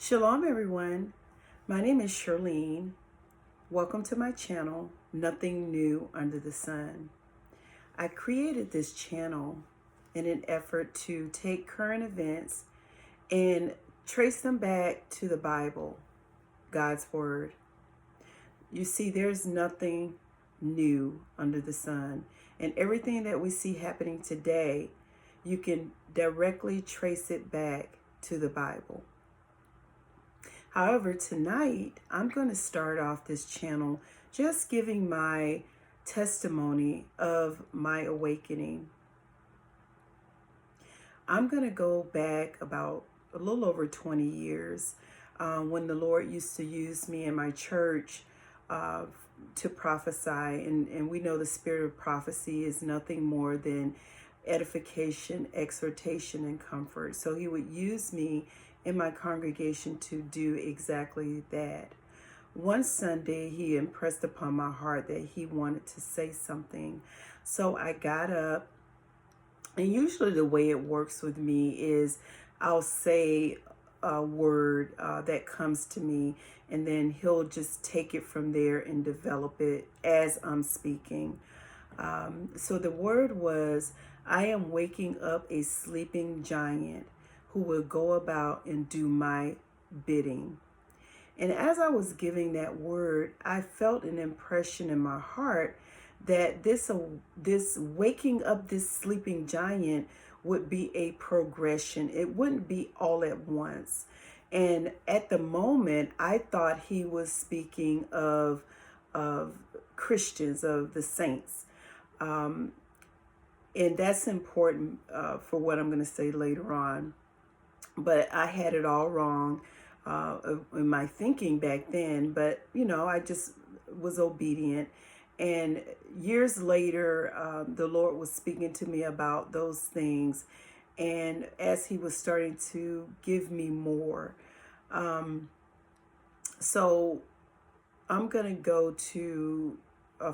Shalom, everyone. My name is Charlene. Welcome to my channel, Nothing New Under the Sun. I created this channel in an effort to take current events and trace them back to the Bible, God's Word. You see, there's nothing new under the sun. And everything that we see happening today, you can directly trace it back to the Bible. However, tonight I'm going to start off this channel just giving my testimony of my awakening. I'm going to go back about a little over 20 years when the Lord used to use me in my church to prophesy. And we know the spirit of prophecy is nothing more than edification, exhortation, and comfort. So he would use me in my congregation to do exactly that. One Sunday, he impressed upon my heart that he wanted to say something. So I got up, and usually the way it works with me is I'll say a word that comes to me, and then he'll just take it from there and develop it as I'm speaking. So the word was, I am waking up a sleeping giant who will go about and do my bidding. And as I was giving that word, I felt an impression in my heart that this waking up this sleeping giant would be a progression. It wouldn't be all at once. And at the moment, I thought he was speaking of Christians, of the saints. And that's important for what I'm going to say later on. But I had it all wrong in my thinking back then. But, I just was obedient. And years later, the Lord was speaking to me about those things. And as he was starting to give me more. So I'm going to go to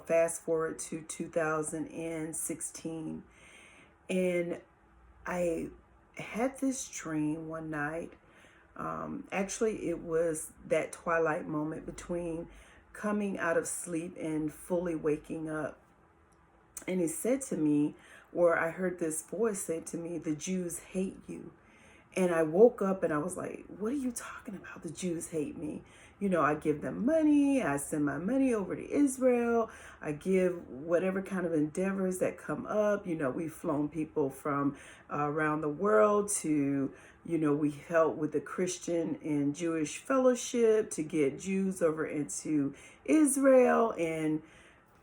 fast forward to 2016. And I had this dream one night. Actually, it was that twilight moment between coming out of sleep and fully waking up. And he said to me, or I heard this voice say to me, the Jews hate you. And I woke up and I was like, what are you talking about? The Jews hate me. I give them money. I send my money over to Israel. I give whatever kind of endeavors that come up. We've flown people from around the world to, we help with the Christian and Jewish fellowship to get Jews over into Israel, and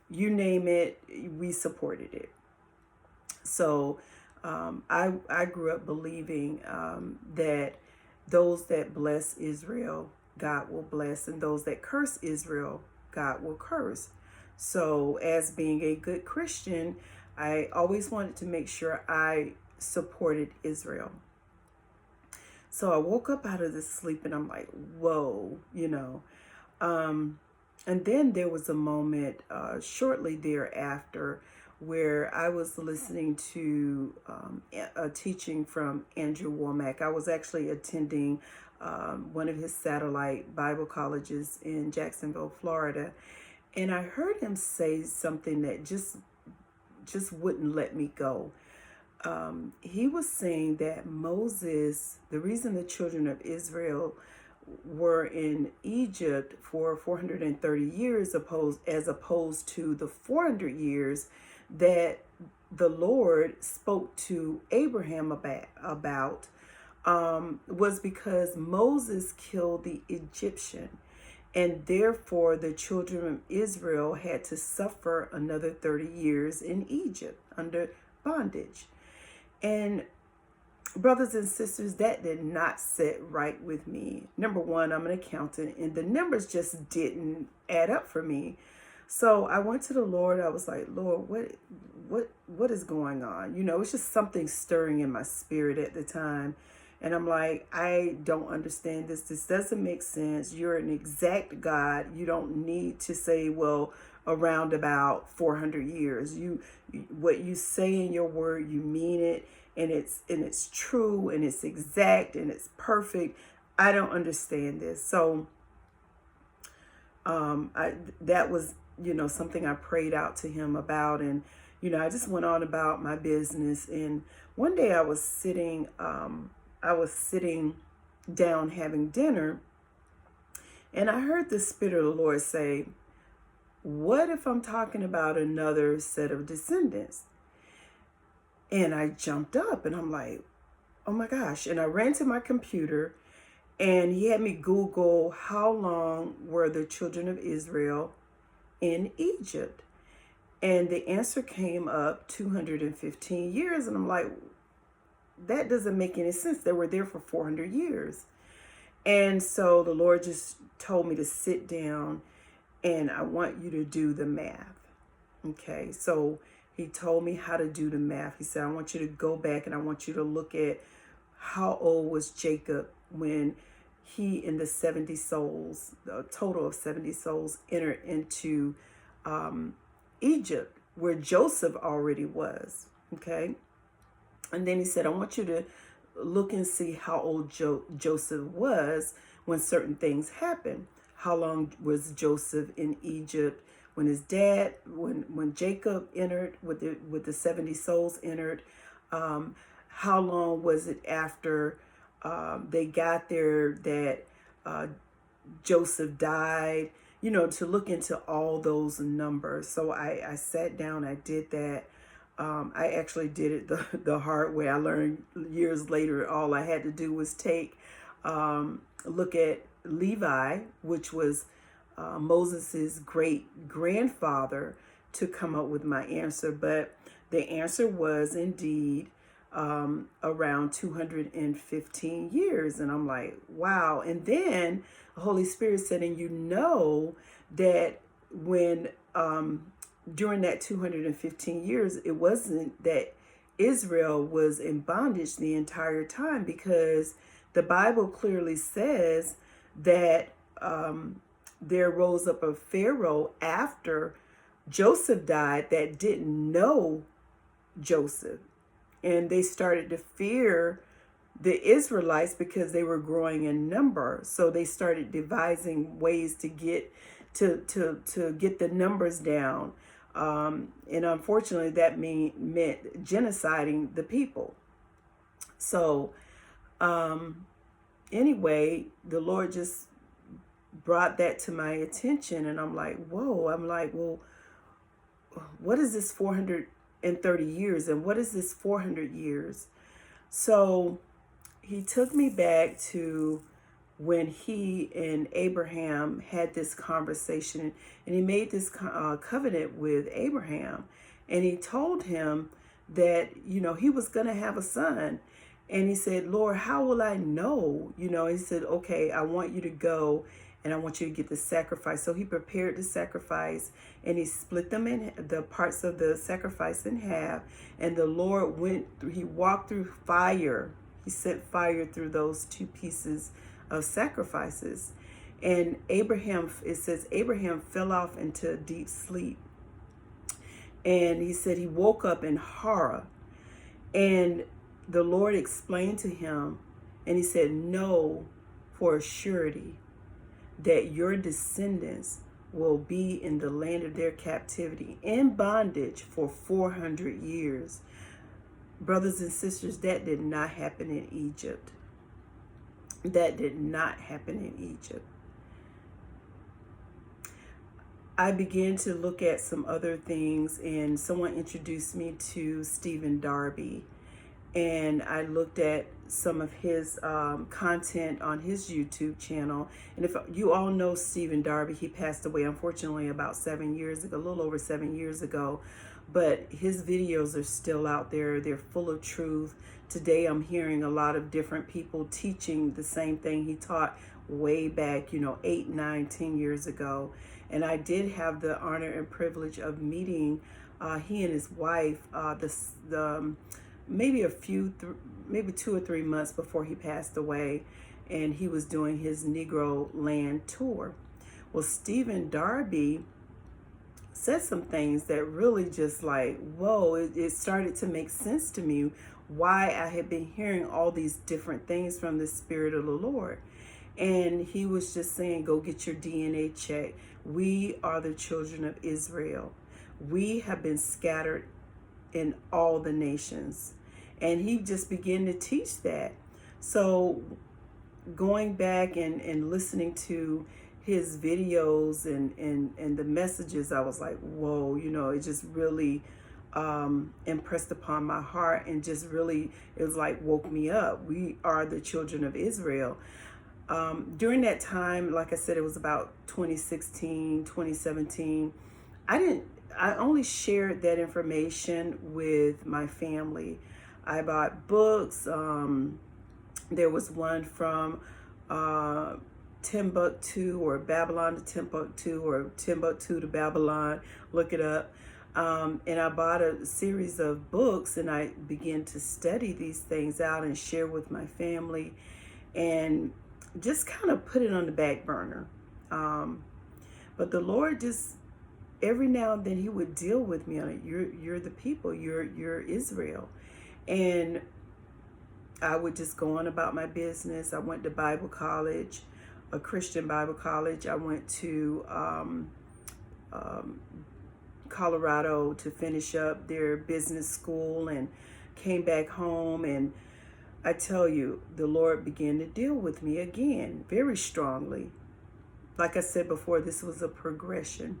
you name it, we supported it. So I grew up believing that those that bless Israel, God will bless, and those that curse Israel, God will curse. So as being a good Christian, I always wanted to make sure I supported Israel. So I woke up out of this sleep and I'm like, whoa, And then there was a moment shortly thereafter where I was listening to a teaching from Andrew Wommack. I was actually attending one of his satellite Bible colleges in Jacksonville, Florida. And I heard him say something that just wouldn't let me go. He was saying that Moses, the reason the children of Israel were in Egypt for 430 years as opposed to the 400 years that the Lord spoke to Abraham about was because Moses killed the Egyptian, and therefore the children of Israel had to suffer another 30 years in Egypt under bondage. And brothers and sisters, that did not sit right with me. Number one, I'm an accountant, and the numbers just didn't add up for me. So I went to the Lord. I was like, Lord, what is going on? It's just something stirring in my spirit at the time. And I'm like, I don't understand this. This doesn't make sense. You're an exact God. You don't need to say, well, around about 400 years. What you say in your word, you mean it, and it's true, and it's exact, and it's perfect. I don't understand this. So that was, something I prayed out to him about. And, I just went on about my business. And one day I was sitting down having dinner, and I heard the Spirit of the Lord say, what if I'm talking about another set of descendants? And I jumped up and I'm like, oh my gosh. And I ran to my computer, and he had me Google how long were the children of Israel in Egypt. And the answer came up 215 years. And I'm like, that doesn't make any sense. They were there for 400 years. And so the Lord just told me to sit down, and I want you to do the math. Okay, so he told me how to do the math. He said, I want you to go back and I want you to look at how old was Jacob when he and the 70 souls, a total of 70 souls, entered into Egypt, where Joseph already was. Okay, and then he said, I want you to look and see how old Joseph was when certain things happened. How long was Joseph in Egypt when his dad, when Jacob entered, with the 70 souls entered? How long was it after they got there that Joseph died? To look into all those numbers. So I sat down, I did that. I actually did it the hard way. I learned years later, all I had to do was look at Levi, which was Moses's great grandfather, to come up with my answer. But the answer was indeed around 215 years. And I'm like, wow. And then the Holy Spirit said, and that when during that 215 years, it wasn't that Israel was in bondage the entire time, because the Bible clearly says that there rose up a Pharaoh after Joseph died that didn't know Joseph. And they started to fear the Israelites because they were growing in number. So they started devising ways to get get the numbers down. And unfortunately, that meant genociding the people. So anyway, the Lord just brought that to my attention, and I'm like, whoa. I'm like, well, what is this 430 years, and what is this 400 years? So he took me back to when he and Abraham had this conversation, and he made this covenant with Abraham, and he told him that, he was going to have a son. And he said, Lord, how will I know? He said, okay, I want you to go and I want you to get the sacrifice. So he prepared the sacrifice, and he split them in the parts of the sacrifice in half. And the Lord he walked through fire. He sent fire through those two pieces of sacrifices. And it says Abraham fell off into a deep sleep. And he said he woke up in horror. And the Lord explained to him, and he said, know for a surety that your descendants will be in the land of their captivity, in bondage for 400 years. Brothers and sisters, that did not happen in Egypt. That did not happen in Egypt. I began to look at some other things, and someone introduced me to Stephen Darby. And I looked at some of his content on his YouTube channel. And if you all know Stephen Darby, he passed away, unfortunately, about 7 years ago, a little over 7 years ago. But his videos are still out there. They're full of truth. Today, I'm hearing a lot of different people teaching the same thing he taught way back, 8, 9, 10 years ago. And I did have the honor and privilege of meeting he and his wife, maybe 2 or 3 months before he passed away, and he was doing his Negro Land tour. Well, Stephen Darby said some things that really just like, whoa, it started to make sense to me why I had been hearing all these different things from the Spirit of the Lord. And he was just saying, go get your DNA check. We are the children of Israel. We have been scattered in all the nations. And he just began to teach that. So going back and listening to his videos and the messages, I was like, whoa, it just really impressed upon my heart, and just really, it was like woke me up. We are the children of Israel. During that time, like I said, it was about 2016, 2017. I only shared that information with my family. I bought books. There was one from Timbuktu, or Babylon to Timbuktu, or Timbuktu to Babylon. Look it up. And I bought a series of books, and I began to study these things out and share with my family, and just kind of put it on the back burner. But the Lord just, every now and then, he would deal with me on it. You're the people. You're Israel. And I would just go on about my business. I went to Bible college, a Christian Bible college. I went to Colorado to finish up their business school, and came back home. And I tell you, the Lord began to deal with me again very strongly. Like I said before, this was a progression.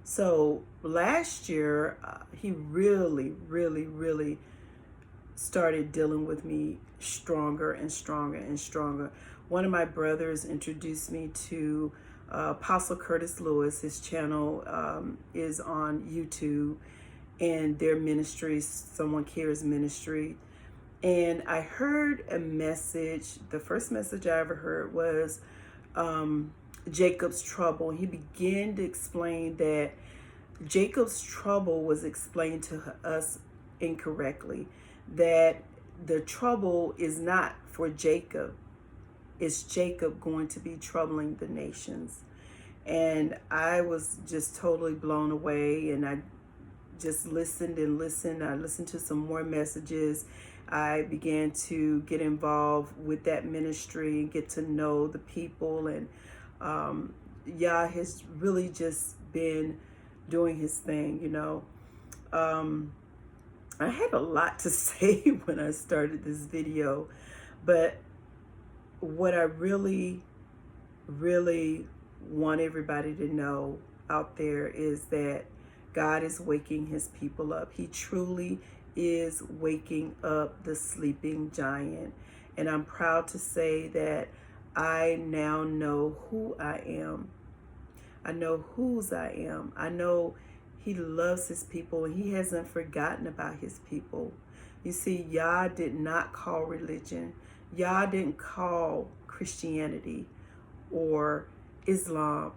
So last year, he really, really, really started dealing with me stronger and stronger and stronger. One of my brothers introduced me to Apostle Curtis Lewis. His channel is on YouTube, and their ministry, Someone Cares Ministry. And I heard a message. The first message I ever heard was Jacob's trouble. He began to explain that Jacob's trouble was explained to us incorrectly. That the trouble is not for Jacob. It's Jacob going to be troubling the nations. And I was just totally blown away. And I just listened and listened. I listened to some more messages. I began to get involved with that ministry and get to know the people. And Yah has really just been doing his thing, I had a lot to say when I started this video, but what I really, really want everybody to know out there is that God is waking his people up. He truly is waking up the sleeping giant. And I'm proud to say that I now know who I am. I know whose I am. I know he loves his people, and he hasn't forgotten about his people. You see, Yah did not call religion. Yah didn't call Christianity or Islam.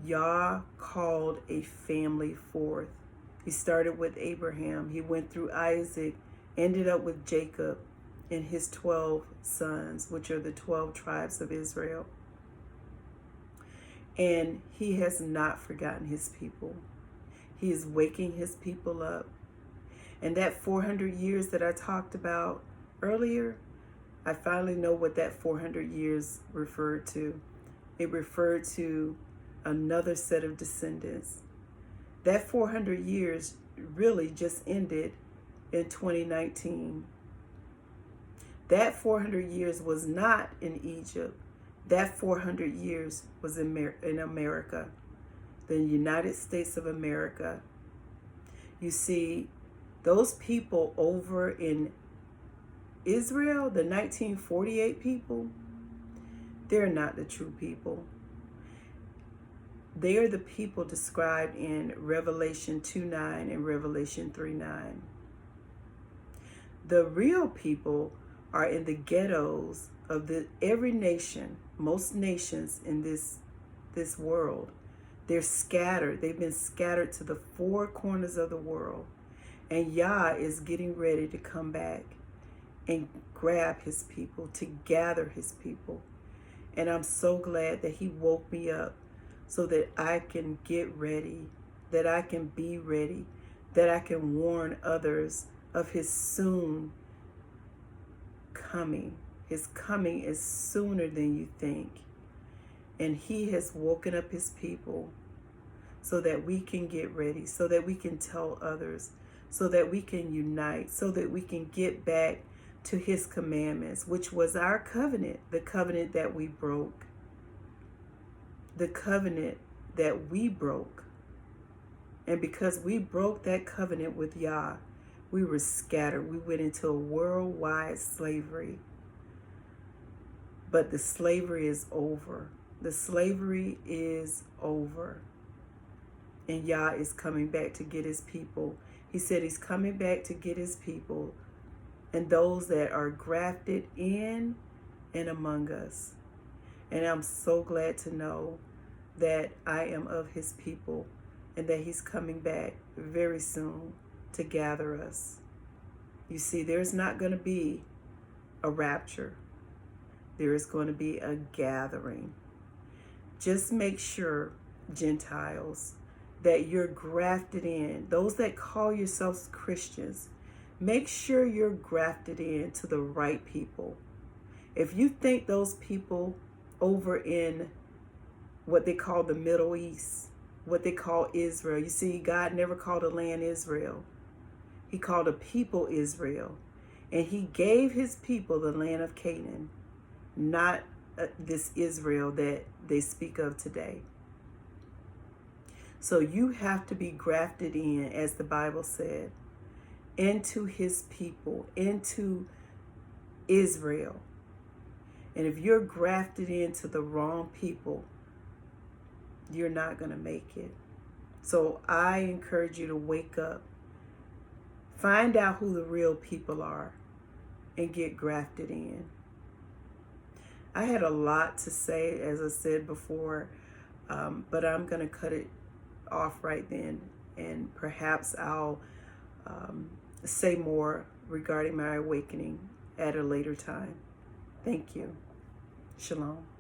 Yah called a family forth. He started with Abraham. He went through Isaac, ended up with Jacob and his 12 sons, which are the 12 tribes of Israel. And he has not forgotten his people. He is waking his people up. And that 400 years that I talked about earlier, I finally know what that 400 years referred to. It referred to another set of descendants. That 400 years really just ended in 2019. That 400 years was not in Egypt. That 400 years was in America, the United States of America. You see, those people over in Israel, the 1948 people, they're not the true people. They are the people described in Revelation 2:9 and Revelation 3:9. The real people are in the ghettos of every nation, most nations in this world. They're scattered. They've been scattered to the four corners of the world. And Yah is getting ready to come back and grab his people, to gather his people. And I'm so glad that he woke me up so that I can get ready, that I can be ready, that I can warn others of his soon coming, His coming is sooner than you think. And He has woken up His people so that we can get ready, so that we can tell others, so that we can unite, so that we can get back to His commandments, which was our covenant, the covenant that we broke. The covenant that we broke. And because we broke that covenant with Yah, we were scattered. We went into a worldwide slavery. But the slavery is over. The slavery is over. And Yah is coming back to get His people. He said He's coming back to get His people and those that are grafted in and among us. And I'm so glad to know that I am of His people and that He's coming back very soon to gather us. You see, there's not going to be a rapture. There is going to be a gathering. Just make sure, Gentiles, that you're grafted in. Those that call yourselves Christians, make sure you're grafted in to the right people. If you think those people over in what they call the Middle East, what they call Israel, you see, God never called a land Israel. He called a people Israel. And He gave His people the land of Canaan, not this Israel that they speak of today. So you have to be grafted in, as the Bible said, into His people, into Israel. And if you're grafted into the wrong people, you're not going to make it. So I encourage you to wake up. Find out who the real people are and get grafted in. I had a lot to say, as I said before, but I'm going to cut it off right then. And perhaps I'll say more regarding my awakening at a later time. Thank you. Shalom.